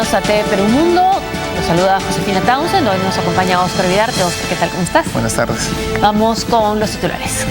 bienvenidos a TV Perú Mundo. Los saluda Josefina Townsend, hoy nos acompaña Oscar Vidarte. Oscar, ¿qué tal? ¿Cómo estás? Buenas tardes. Vamos con los titulares.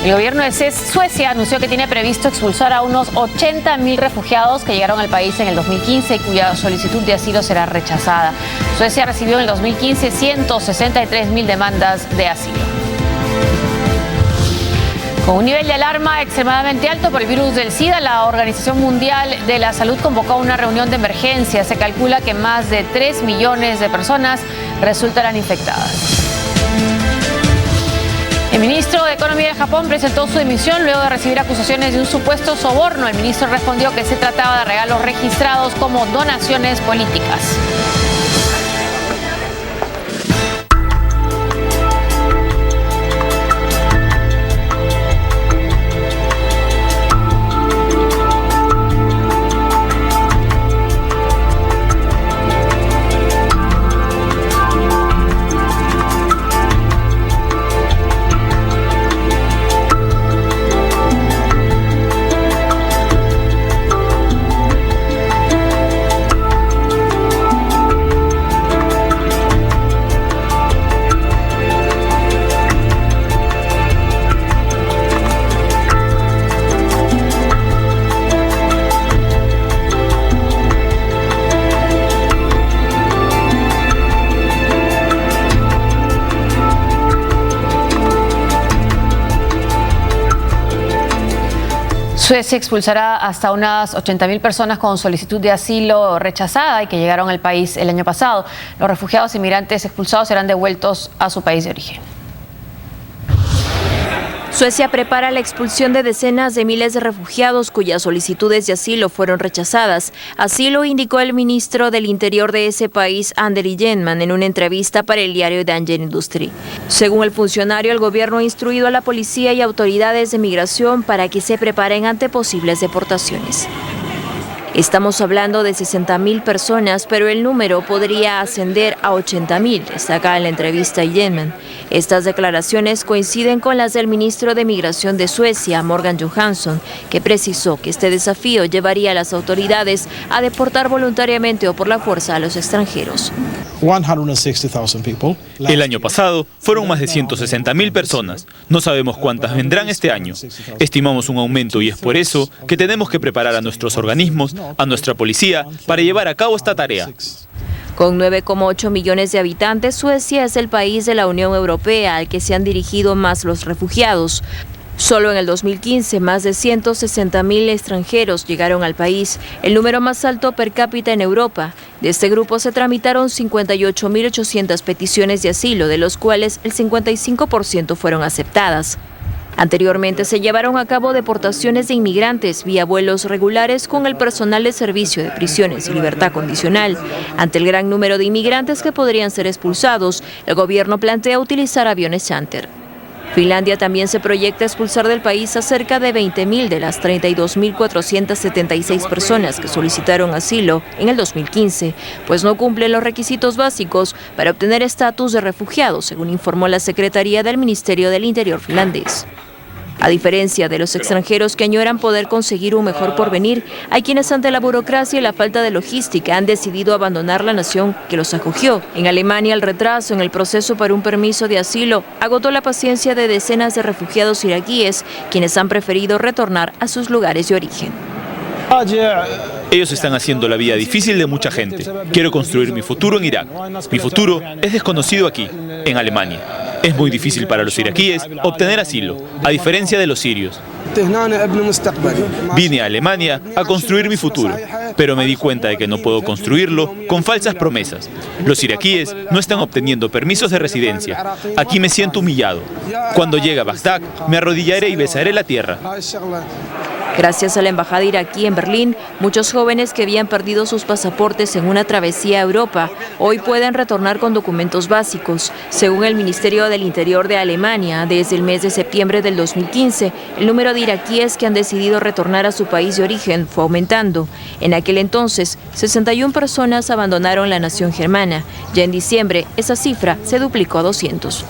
El gobierno de Suecia anunció que tiene previsto expulsar a unos 80.000 refugiados que llegaron al país en el 2015 y cuya solicitud de asilo será rechazada. Suecia recibió en el 2015 163.000 demandas de asilo. Con un nivel de alarma extremadamente alto por el virus del SIDA, la Organización Mundial de la Salud convocó una reunión de emergencia. Se calcula que más de 3 millones de personas resultarán infectadas. El ministro de Economía de Japón presentó su dimisión luego de recibir acusaciones de un supuesto soborno. El ministro respondió que se trataba de regalos registrados como donaciones políticas. Suecia expulsará hasta unas 80.000 personas con solicitud de asilo rechazada y que llegaron al país el año pasado. Los refugiados e inmigrantes expulsados serán devueltos a su país de origen. Suecia prepara la expulsión de decenas de miles de refugiados cuyas solicitudes de asilo fueron rechazadas. Así lo indicó el ministro del Interior de ese país, Anders Ygeman, en una entrevista para el diario Dagens Industri. Según el funcionario, el gobierno ha instruido a la policía y autoridades de migración para que se preparen ante posibles deportaciones. Estamos hablando de 60.000 personas, pero el número podría ascender a 80.000, destaca en la entrevista Ygeman. Estas declaraciones coinciden con las del ministro de Migración de Suecia, Morgan Johansson, que precisó que este desafío llevaría a las autoridades a deportar voluntariamente o por la fuerza a los extranjeros. El año pasado fueron más de 160.000 personas. No sabemos cuántas vendrán este año. Estimamos un aumento y es por eso que tenemos que preparar a nuestros organismos, a nuestra policía, para llevar a cabo esta tarea. Con 9,8 millones de habitantes, Suecia es el país de la Unión Europea al que se han dirigido más los refugiados. Solo en el 2015, más de 160.000 extranjeros llegaron al país, el número más alto per cápita en Europa. De este grupo se tramitaron 58.800 peticiones de asilo, de los cuales el 55% fueron aceptadas. Anteriormente se llevaron a cabo deportaciones de inmigrantes vía vuelos regulares con el personal de servicio de prisiones y libertad condicional. Ante el gran número de inmigrantes que podrían ser expulsados, el gobierno plantea utilizar aviones charter. Finlandia también se proyecta expulsar del país a cerca de 20.000 de las 32.476 personas que solicitaron asilo en el 2015, pues no cumplen los requisitos básicos para obtener estatus de refugiado, según informó la Secretaría del Ministerio del Interior finlandés. A diferencia de los extranjeros que añoran poder conseguir un mejor porvenir, hay quienes ante la burocracia y la falta de logística han decidido abandonar la nación que los acogió. En Alemania, el retraso en el proceso para un permiso de asilo agotó la paciencia de decenas de refugiados iraquíes, quienes han preferido retornar a sus lugares de origen. Ellos están haciendo la vida difícil de mucha gente. Quiero construir mi futuro en Irak. Mi futuro es desconocido aquí, en Alemania. Es muy difícil para los iraquíes obtener asilo, a diferencia de los sirios. Vine a Alemania a construir mi futuro, pero me di cuenta de que no puedo construirlo con falsas promesas. Los iraquíes no están obteniendo permisos de residencia. Aquí me siento humillado. Cuando llegue a Bagdad, me arrodillaré y besaré la tierra. Gracias a la embajada iraquí en Berlín, muchos jóvenes que habían perdido sus pasaportes en una travesía a Europa hoy pueden retornar con documentos básicos. Según el Ministerio del Interior de Alemania, desde el mes de septiembre del 2015, el número de iraquíes que han decidido retornar a su país de origen fue aumentando. En aquel entonces, 61 personas abandonaron la nación germana. Ya en diciembre, esa cifra se duplicó a 200.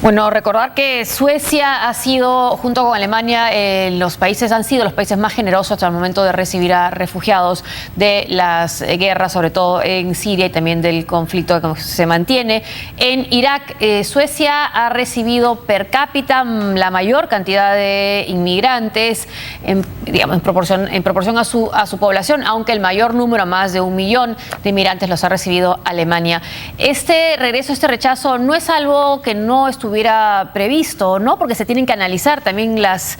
Bueno, recordar que Suecia ha sido, junto con Alemania, han sido los países más generosos al momento de recibir a refugiados de las guerras, sobre todo en Siria, y también del conflicto que se mantiene en Irak. Suecia ha recibido per cápita la mayor cantidad de inmigrantes, en proporción a su población, aunque el mayor número, más de 1 millón de inmigrantes, los ha recibido Alemania. Este regreso, este rechazo, no es algo que no estuviera previsto, ¿no? Porque se tienen que analizar también las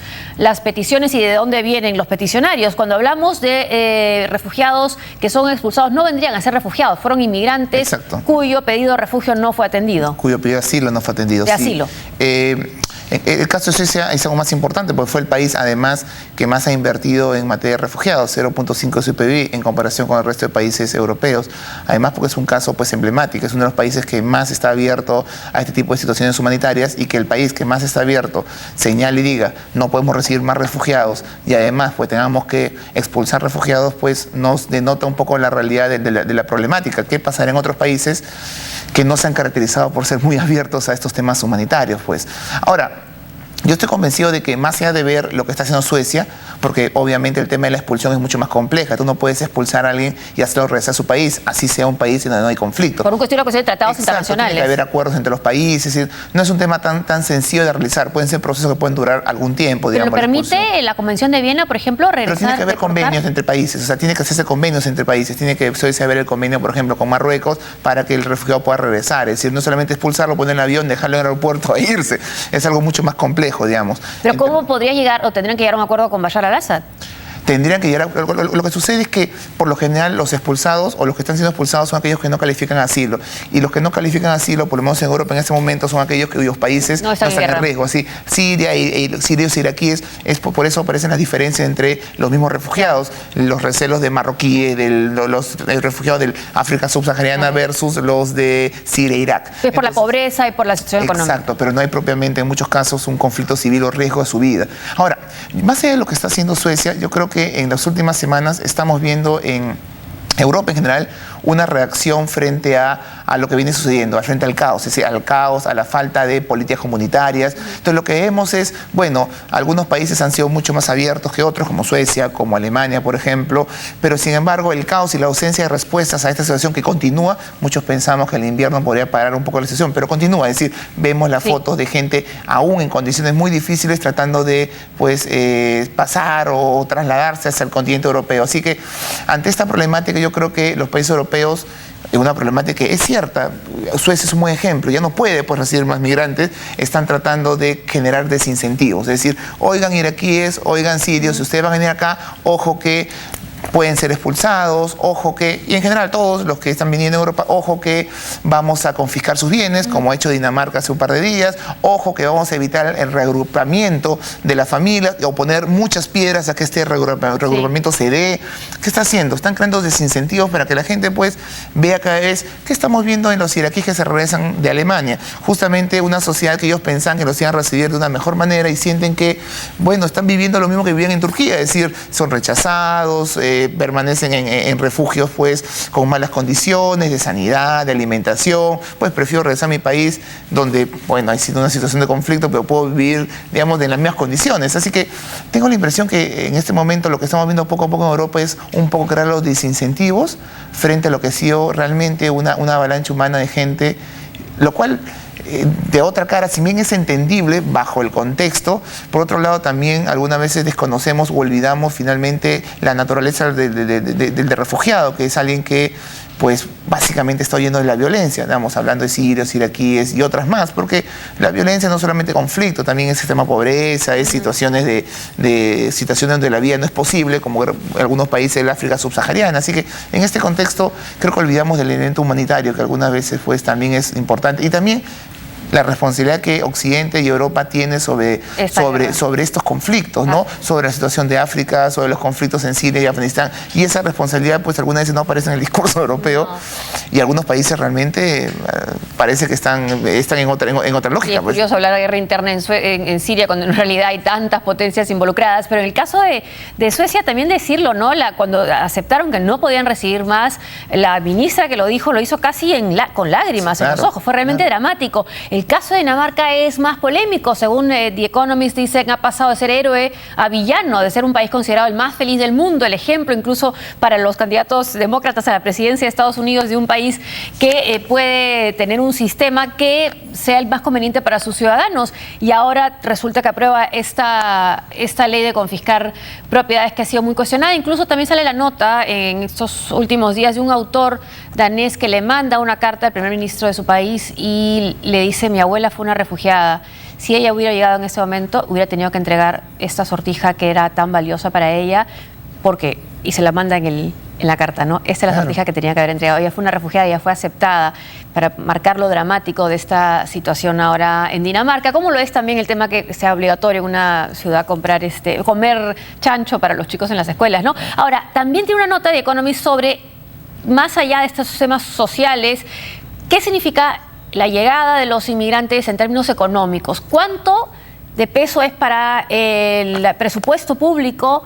peticiones y de dónde vienen los peticionarios. Cuando hablamos de refugiados que son expulsados, no vendrían a ser refugiados, fueron inmigrantes. Exacto. Cuyo pedido de refugio no fue atendido. Cuyo pedido de asilo no fue atendido. De asilo. El caso de Suecia es algo más importante porque fue el país, además, que más ha invertido en materia de refugiados, 0.5 de su PIB en comparación con el resto de países europeos. Además, porque es un caso pues emblemático, es uno de los países que más está abierto a este tipo de situaciones humanitarias, y que el país que más está abierto señale y diga no podemos recibir más refugiados, y además pues tengamos que expulsar refugiados, pues nos denota un poco la realidad de la problemática. ¿Qué pasará en otros países que no se han caracterizado por ser muy abiertos a estos temas humanitarios? Pues ahora, yo estoy convencido de que más allá de ver lo que está haciendo Suecia, porque obviamente el tema de la expulsión es mucho más compleja, tú no puedes expulsar a alguien y hacerlo regresar a su país, así sea un país donde no hay conflicto. Por un cuestión de tratados internacionales. Tiene que haber acuerdos entre los países, es decir, no es un tema tan sencillo de realizar, pueden ser procesos que pueden durar algún tiempo. Pero permite la Convención de Viena, por ejemplo, regresar. Pero tiene que haber convenios entre países, o sea, tiene que hacerse convenios entre países, tiene que Suecia haber el convenio, por ejemplo, con Marruecos, para que el refugiado pueda regresar, es decir, no solamente expulsarlo, poner en el avión, dejarlo en el aeropuerto e irse, es algo mucho más complejo, digamos. Pero ¿cómo podría llegar o tendrían que llegar a un acuerdo con Bashar al-Assad? Tendrían que llegar. Lo que sucede es que, por lo general, los expulsados o los que están siendo expulsados son aquellos que no califican asilo. Y los que no califican asilo, por lo menos en Europa en este momento, son aquellos cuyos países no están en riesgo. Así, Siria y sirios e iraquíes, por eso aparecen las diferencias entre los mismos refugiados, los recelos de marroquíes, los refugiados del África subsahariana versus los de Siria e Irak. Es por la pobreza y por la situación económica. Exacto, pero no hay propiamente en muchos casos un conflicto civil o riesgo de su vida. Ahora, más allá de lo que está haciendo Suecia, yo creo que en las últimas semanas estamos viendo en Europa en general una reacción frente a lo que viene sucediendo, frente al caos, es decir, al caos, a la falta de políticas comunitarias. Entonces lo que vemos es, bueno, algunos países han sido mucho más abiertos que otros, como Suecia, como Alemania, por ejemplo, pero sin embargo el caos y la ausencia de respuestas a esta situación que continúa, muchos pensamos que el invierno podría parar un poco la situación, pero continúa, es decir, vemos las fotos de gente aún en condiciones muy difíciles tratando de pues pasar o trasladarse hacia el continente europeo. Así que ante esta problemática yo creo que los países europeos, es una problemática que es cierta. Suecia es un buen ejemplo, ya no puede pues recibir más migrantes, están tratando de generar desincentivos, es decir, oigan iraquíes, oigan sirios, si ustedes van a venir acá, ojo que pueden ser expulsados, ojo que, y en general todos los que están viniendo a Europa, ojo que vamos a confiscar sus bienes, como ha hecho Dinamarca hace un par de días, ojo que vamos a evitar el reagrupamiento de la familia o poner muchas piedras a que este reagrupamiento se dé. ¿Qué está haciendo? Están creando desincentivos para que la gente pues vea cada vez que estamos viendo en los iraquíes que se regresan de Alemania, justamente una sociedad que ellos pensaban que los iban a recibir de una mejor manera y sienten que, bueno, están viviendo lo mismo que vivían en Turquía, es decir, son rechazados, permanecen en refugios pues con malas condiciones de sanidad, de alimentación, pues prefiero regresar a mi país donde, bueno, hay sido una situación de conflicto, pero puedo vivir, digamos, en las mismas condiciones. Así que tengo la impresión que en este momento lo que estamos viendo poco a poco en Europa es un poco crear los desincentivos frente a lo que ha sido realmente una avalancha humana de gente, lo cual de otra cara, si bien es entendible bajo el contexto, por otro lado también algunas veces desconocemos o olvidamos finalmente la naturaleza del refugiado, que es alguien que pues básicamente está huyendo de la violencia, estamos hablando de sirios, iraquíes y otras más, porque la violencia no es solamente conflicto, también es extrema pobreza, es situaciones situaciones donde la vida no es posible, como en algunos países del África subsahariana. Así que en este contexto creo que olvidamos del elemento humanitario, que algunas veces pues también es importante, y también la responsabilidad que Occidente y Europa tiene sobre estos conflictos, ¿no? Sobre la situación de África, sobre los conflictos en Siria y Afganistán. Y esa responsabilidad, pues algunas veces no aparece en el discurso europeo, y algunos países realmente parece que están en otra lógica. Es curioso hablar de guerra interna en Siria, cuando en realidad hay tantas potencias involucradas. Pero en el caso de Suecia, también decirlo, ¿no? Cuando aceptaron que no podían recibir más, la ministra que lo hizo casi con lágrimas en los ojos. Fue realmente dramático. El caso de Dinamarca es más polémico. Según The Economist, dicen, ha pasado de ser héroe a villano, de ser un país considerado el más feliz del mundo, el ejemplo incluso para los candidatos demócratas a la presidencia de Estados Unidos, de un país que puede tener un sistema que sea el más conveniente para sus ciudadanos. Y ahora resulta que aprueba esta ley de confiscar propiedades que ha sido muy cuestionada. Incluso también sale la nota en estos últimos días de un autor danés que le manda una carta al primer ministro de su país y le dice: mi abuela fue una refugiada. Si ella hubiera llegado en ese momento, hubiera tenido que entregar esta sortija que era tan valiosa para ella, porque, y se la manda en la carta, ¿no? Esta es la sortija que tenía que haber entregado. Ella fue una refugiada, ella fue aceptada, para marcar lo dramático de esta situación ahora en Dinamarca. ¿Cómo lo es también el tema que sea obligatorio en una ciudad comer chancho para los chicos en las escuelas, ¿no? Ahora, también tiene una nota de Economist sobre, más allá de estos temas sociales, ¿qué significa la llegada de los inmigrantes en términos económicos? ¿Cuánto de peso es para el presupuesto público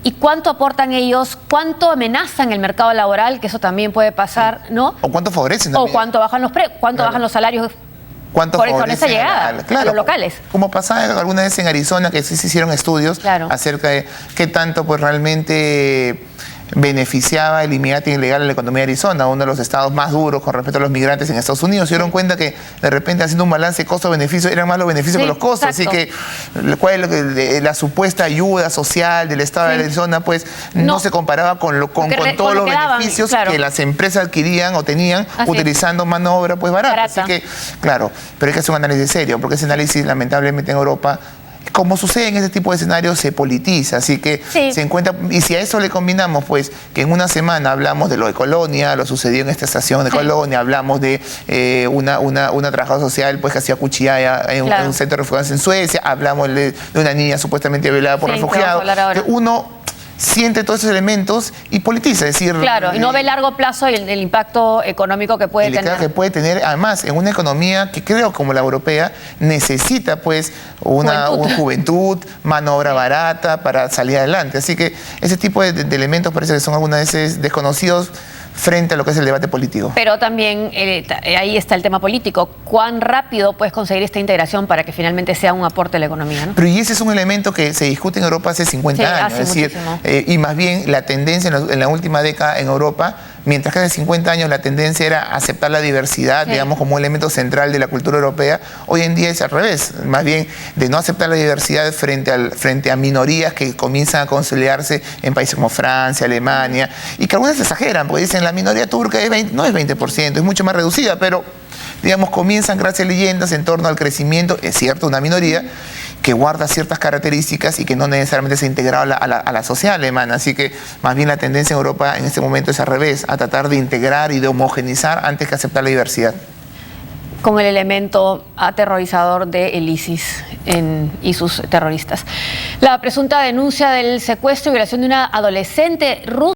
y cuánto aportan ellos? ¿Cuánto amenazan el mercado laboral? Que eso también puede pasar, ¿no? O cuánto favorecen O también. cuánto bajan bajan los salarios con esa llegada a los locales. Como pasaba alguna vez en Arizona, que sí se hicieron estudios acerca de qué tanto pues realmente beneficiaba el inmigrante ilegal en la economía de Arizona, uno de los estados más duros con respecto a los migrantes en Estados Unidos. Se dieron cuenta que de repente, haciendo un balance costo-beneficio, eran más los beneficios que los costos. Exacto. Así que la supuesta ayuda social del estado de Arizona pues no se comparaba con todos los beneficios que las empresas adquirían o tenían utilizando mano de obra pues barata. Así que, claro, pero hay que hacer un análisis serio, porque ese análisis lamentablemente en Europa, como sucede en este tipo de escenarios, se politiza, así que se encuentra, y si a eso le combinamos pues que en una semana hablamos de lo de Colonia, lo sucedió en esta estación de Colonia, hablamos de una trabajadora social pues que hacía cuchillada en un centro de refugiados en Suecia, hablamos de una niña supuestamente violada por refugiados, que uno siente todos esos elementos y politiza, es decir... Claro, y no ve a largo plazo el impacto económico que puede tener. Que puede tener, además, en una economía que creo como la europea necesita pues una juventud, mano de obra barata para salir adelante. Así que ese tipo de elementos parece que son algunas veces desconocidos frente a lo que es el debate político. Pero también ahí está el tema político. ¿Cuán rápido puedes conseguir esta integración para que finalmente sea un aporte a la economía, ¿no? Pero y ese es un elemento que se discute en Europa hace 50 años. Es decir, y más bien la tendencia en la última década en Europa, mientras que hace 50 años la tendencia era aceptar la diversidad, digamos, como un elemento central de la cultura europea, hoy en día es al revés. Más bien de no aceptar la diversidad frente a minorías que comienzan a consolidarse en países como Francia, Alemania, y que algunas exageran, porque dicen la minoría turca no es 20%, es mucho más reducida, pero digamos comienzan a crearse leyendas en torno al crecimiento, es cierto, una minoría que guarda ciertas características y que no necesariamente se ha integrado a la sociedad alemana. Así que más bien la tendencia en Europa en este momento es al revés, a tratar de integrar y de homogeneizar antes que aceptar la diversidad. Con el elemento aterrorizador del ISIS y sus terroristas. La presunta denuncia del secuestro y violación de una adolescente rusa